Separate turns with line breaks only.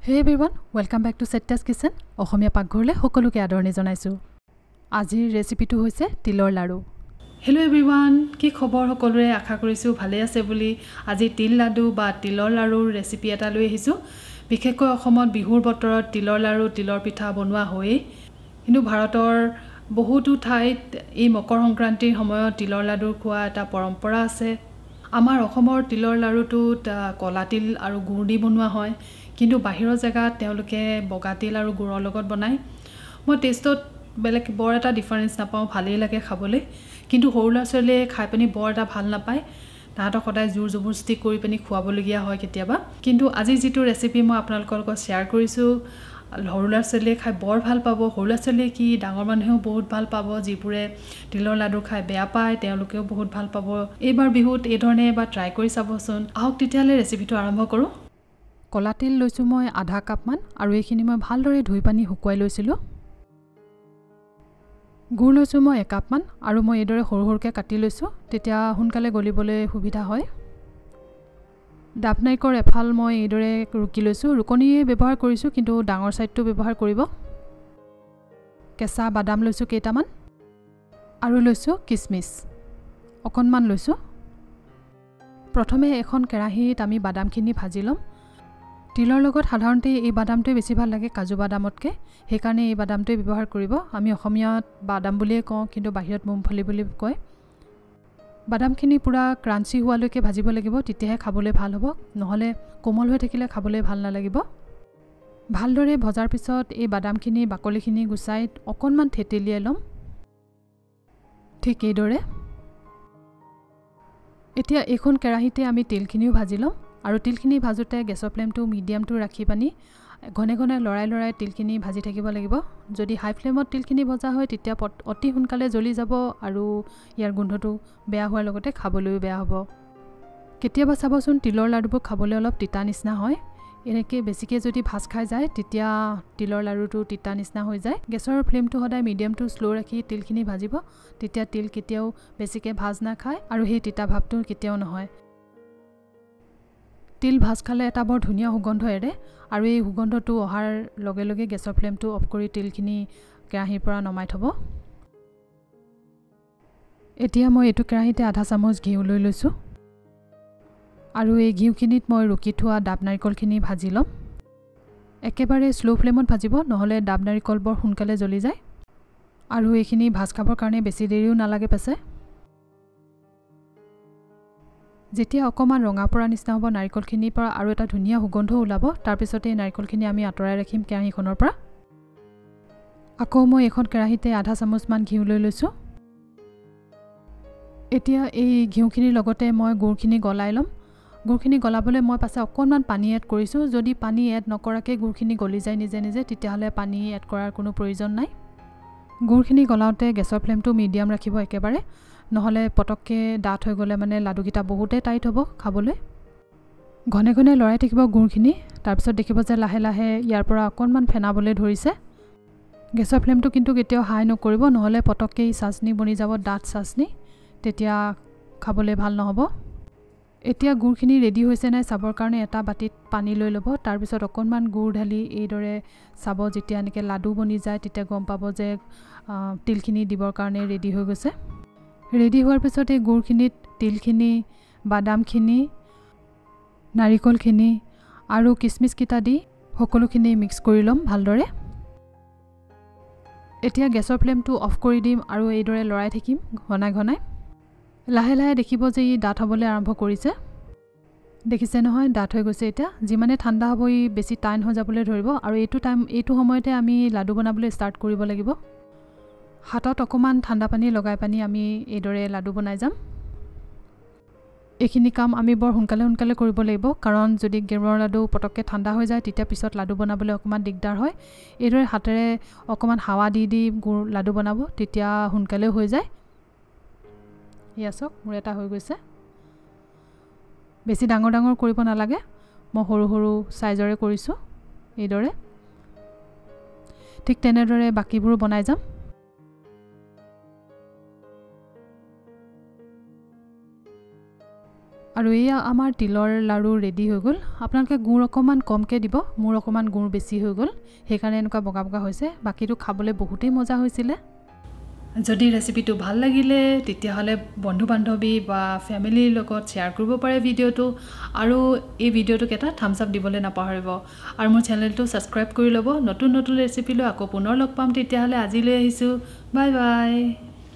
Hey everyone, welcome back to SatyasKitchen. অসমীয়া পাকঘৰলে সকলোকে আদৰণি জনাইছো। আজিৰ ৰেচিপিটো হৈছে তিলৰ লাৰু। Hello everyone, কি খবৰ সকলোৰে আশা কৰিছো ভালে আছে বুলি। আজি তিল লাডু বা তিলৰ লাৰুৰ ৰেচিপি এটা লৈ আহিছো। বিশেষকৈ অসমত বিহুৰ বতৰত তিলৰ লাৰু, তিলৰ পিঠা বনোৱা হয়। কিন্তু ভাৰতৰ বহুতো ঠাইত এই মকৰ সংক্ৰান্তিৰ সময়ত তিলৰ লাডু খোৱা এটা পৰম্পৰা আছে। আমাৰ অসমৰ তিলৰ লাৰুটোত কলা তিল আৰু গুৰ দি বনোৱা হয়। কিন্তু বাহিৰৰ জায়গাত তেওঁলোকে বগা তিল আৰু গুৰৰ লগত বনায়। মই টেষ্টত বেলেগ বৰ এটা ডিফাৰেন্স নাপাওঁ, ভালেই লাগে খাবলৈ। কিন্তু সৰু ল'ৰা-ছোৱালীয়ে খাই পানি বৰ এটা ভাল নাপায়। তাহাঁতক সদায় জোৰ জবৰদস্তি কৰি পানি খুৱাবলগীয়া হয় কেতিয়াবা। কিন্তু আজি যিটো ৰেচিপি মই আপোনালোকৰ লগত শ্বেয়াৰ কৰিছোঁ, সৰু ল'ৰা-ছোৱালীয়ে খাই বৰ ভাল পাব। সৰু ল'ৰা-ছোৱালীয়ে কি ডাঙৰ মানুহেও বহুত ভাল পাব। যিবোৰে তিলৰ লাডু খাই বেয়া পায় তেওঁলোকেও বহুত ভাল পাব। এইবাৰ বিহুত এই ধৰণে এবাৰ ট্ৰাই কৰি চাবচোন। আহক তেতিয়াহ'লে ৰেচিপিটো আৰম্ভ কৰোঁ। কলা তিল লৈছোঁ মই আধা কাপমান আৰু এইখিনি মই ভালদৰে ধুই পানি শুকুৱাই লৈছিলোঁ। গুৰ লৈছোঁ মই 1 কাপমান আৰু মই এইদৰে সৰু সৰুকৈ কাটি লৈছোঁ, তেতিয়া সোনকালে গলিবলৈ সুবিধা হয়। ডাব নাৰিকল এফাল মই এইদৰে ৰুকি লৈছোঁ, ৰুকনিয়ে ব্যৱহাৰ কৰিছোঁ কিন্তু ডাঙৰ চাইডটো ব্যৱহাৰ কৰিব। কেঁচা বাদাম লৈছোঁ কেইটামান আৰু লৈছোঁ কিচমিচ অকণমান লৈছোঁ। প্ৰথমে এখন কেৰাহীত আমি বাদামখিনি ভাজি ল'ম। তিলৰ লগত সাধাৰণতে এই বাদামটোৱে বেছি ভাল লাগে কাজু বাদামতকৈ, সেইকাৰণে এই বাদামটোৱে ব্যৱহাৰ কৰিব। আমি অসমীয়াত বাদাম বুলিয়ে কওঁ কিন্তু বাহিৰত মুংফলি বুলি কয়। বাদামখিনি পূৰা ক্ৰাঞ্চি হোৱালৈকে ভাজিব লাগিব, তেতিয়াহে খাবলৈ ভাল হ'ব, নহ'লে কোমল হৈ থাকিলে খাবলৈ ভাল নালাগিব। ভালদৰে ভজাৰ পিছত এই বাদামখিনি বাকলিখিনি গুচাই অকণমান থেতেলিয়াই ল'ম, ঠিক এইদৰে। এতিয়া এইখন কেৰাহীতে আমি তিলখিনিও ভাজি ল'ম আৰু তিলখিনি ভাজোঁতে গেছৰ ফ্লেমটো মিডিয়ামটো ৰাখি পানি ঘনে ঘনে লৰাই তিলখিনি ভাজি থাকিব লাগিব। যদি হাই ফ্লেমত তিলখিনি ভজা হয় তেতিয়া অতি সোনকালে জ্বলি যাব আৰু ইয়াৰ গোন্ধটো বেয়া হোৱাৰ লগতে খাবলৈও বেয়া হ'ব। কেতিয়াবা চাবচোন তিলৰ লাডুবোৰ খাবলৈ অলপ তিতা নিচিনা হয়। এনেকৈ বেছিকৈ যদি ভাজ খাই যায় তেতিয়া তিলৰ লাড়ুটো তিতা নিচিনা হৈ যায়। গেছৰ ফ্লেমটো সদায় মিডিয়াম টু স্ল' ৰাখি তিলখিনি ভাজিব, তেতিয়া তিল কেতিয়াও বেছিকৈ ভাজ নাখায় আৰু সেই তিতা ভাৱটো কেতিয়াও নহয়। তিল ভাজ খালে এটা বৰ ধুনীয়া সুগন্ধ এৰে আৰু এই সুগন্ধটো অহাৰ লগে লগে গেছৰ ফ্লেমটো অফ কৰি তিলখিনি কেৰাহীৰ পৰা নমাই থ'ব। এতিয়া মই এইটো কেৰাহীতে আধা চামুচ ঘিউ লৈ লৈছোঁ আৰু এই ঘিউখিনিত মই ৰুকি থোৱা ডাব নাৰিকলখিনি ভাজি ল'ম। একেবাৰে স্ল' ফ্লেমত ভাজিব, নহ'লে ডাব নাৰিকল বৰ সোনকালে জ্বলি যায় আৰু এইখিনি ভাজ খাবৰ কাৰণে বেছি দেৰিও নালাগে পাছে। যেতিয়া অকণমান ৰঙা পৰা নিচিনা হ'ব নাৰিকলখিনিৰ পৰা আৰু এটা ধুনীয়া সুগন্ধ ওলাব, তাৰপিছতে এই নাৰিকলখিনি আমি আঁতৰাই ৰাখিম কেৰাহীখনৰ পৰা। আকৌ মই এখন কেৰাহীতে আধা চামুচমান ঘিউ লৈ লৈছোঁ। এতিয়া এই ঘিউখিনিৰ লগতে মই গুৰখিনি গলাই ল'ম। গুৰখিনি গলাবলৈ মই পাছে অকণমান পানী এড কৰিছোঁ। যদি পানী এড নকৰাকৈ গুৰখিনি গলি যায় নিজে নিজে তেতিয়াহ'লে পানী এড কৰাৰ কোনো প্ৰয়োজন নাই। গুৰখিনি গলাওঁতে গেছৰ ফ্লেমটো মিডিয়াম ৰাখিব একেবাৰে, নহ'লে পটককৈ ডাঠ হৈ গ'লে মানে লাডুকেইটা বহুতেই টাইট হ'ব খাবলৈ। ঘনে ঘনে লৰাই থাকিব গুৰখিনি, তাৰপিছত দেখিব যে লাহে লাহে ইয়াৰ পৰা অকণমান ফেনাবলৈ ধৰিছে। গেছৰ ফ্লেমটো কিন্তু কেতিয়াও হাই নকৰিব, নহ'লে পটককৈ চাচনি বনি যাব, ডাঠ চাচনি, তেতিয়া খাবলৈ ভাল নহ'ব। এতিয়া গুৰখিনি ৰেডি হৈছে নাই চাবৰ কাৰণে এটা বাটিত পানী লৈ ল'ব, তাৰপিছত অকণমান গুৰ ঢালি এইদৰে চাব। যেতিয়া এনেকৈ লাডু বনি যায় তেতিয়া গম পাব যে তিলখিনি দিবৰ কাৰণে ৰেডি হৈ গৈছে। ৰেডি হোৱাৰ পিছত এই গুৰখিনিত তিলখিনি, বাদামখিনি, নাৰিকলখিনি আৰু কিচমিচকেইটা দি সকলোখিনি মিক্স কৰি ল'ম ভালদৰে। এতিয়া গেছৰ ফ্লেমটো অফ কৰি দিম আৰু এইদৰে লৰাই থাকিম ঘনাই ঘনাই। লাহে লাহে দেখিব যে ই ডাঠ হ'বলৈ আৰম্ভ কৰিছে। দেখিছে নহয়, ডাঠ হৈ গৈছে। এতিয়া যিমানে ঠাণ্ডা হ'ব ই বেছি টাইট হৈ যাবলৈ ধৰিব আৰু এইটো সময়তে আমি লাডু বনাবলৈ ষ্টাৰ্ট কৰিব লাগিব। হাতত অকণমান ঠাণ্ডা পানী লগাই পানি আমি এইদৰে লাডু বনাই যাম। এইখিনি কাম আমি বৰ সোনকালে কৰিব লাগিব, কাৰণ যদি গুৰৰ লাডু পটককৈ ঠাণ্ডা হৈ যায় তেতিয়া পিছত লাডু বনাবলৈ অকণমান দিগদাৰ হয়। এইদৰে হাতেৰে অকণমান হাৱা দি গুৰ লাডু বনাব, তেতিয়া সোনকালেও হৈ যায়। এয়া চাওক মোৰ এটা হৈ গৈছে। বেছি ডাঙৰ কৰিব নালাগে, মই সৰু সৰু চাইজৰে কৰিছোঁ এইদৰে। ঠিক তেনেদৰে বাকীবোৰো বনাই যাম। আৰু এই আমাৰ তিলৰ লাড়ু ৰেডি হৈ গ'ল আপোনালোকে গুড় অকমান কমকে দিব মোৰ অকমান গুড় বেছি হৈ গ'ল সেইকাৰণে এনেকুৱা বগা বগা হৈছে বাকিটো খাবলৈ বহুতেই মজা হৈছিল যদি ৰেচিপিটো ভাল লাগিলে তেতিয়া হলে বন্ধু বান্ধৱী বা ফ্যামিলিৰ লগত শেয়াৰ কৰিব পাৰে ভিডিওটো আৰু এই ভিডিওটোক এটা থাম্বছ আপ দিবলৈ নাপাহৰিব আৰু মোৰ চেনেলটো সাবস্ক্ৰাইব কৰি ল'ব নতুন নতুন ৰেচিপি লৈ আকৌ পুনৰ লগ পাম তেতিয়া হলে আজিলৈ আহিছো বাই বাই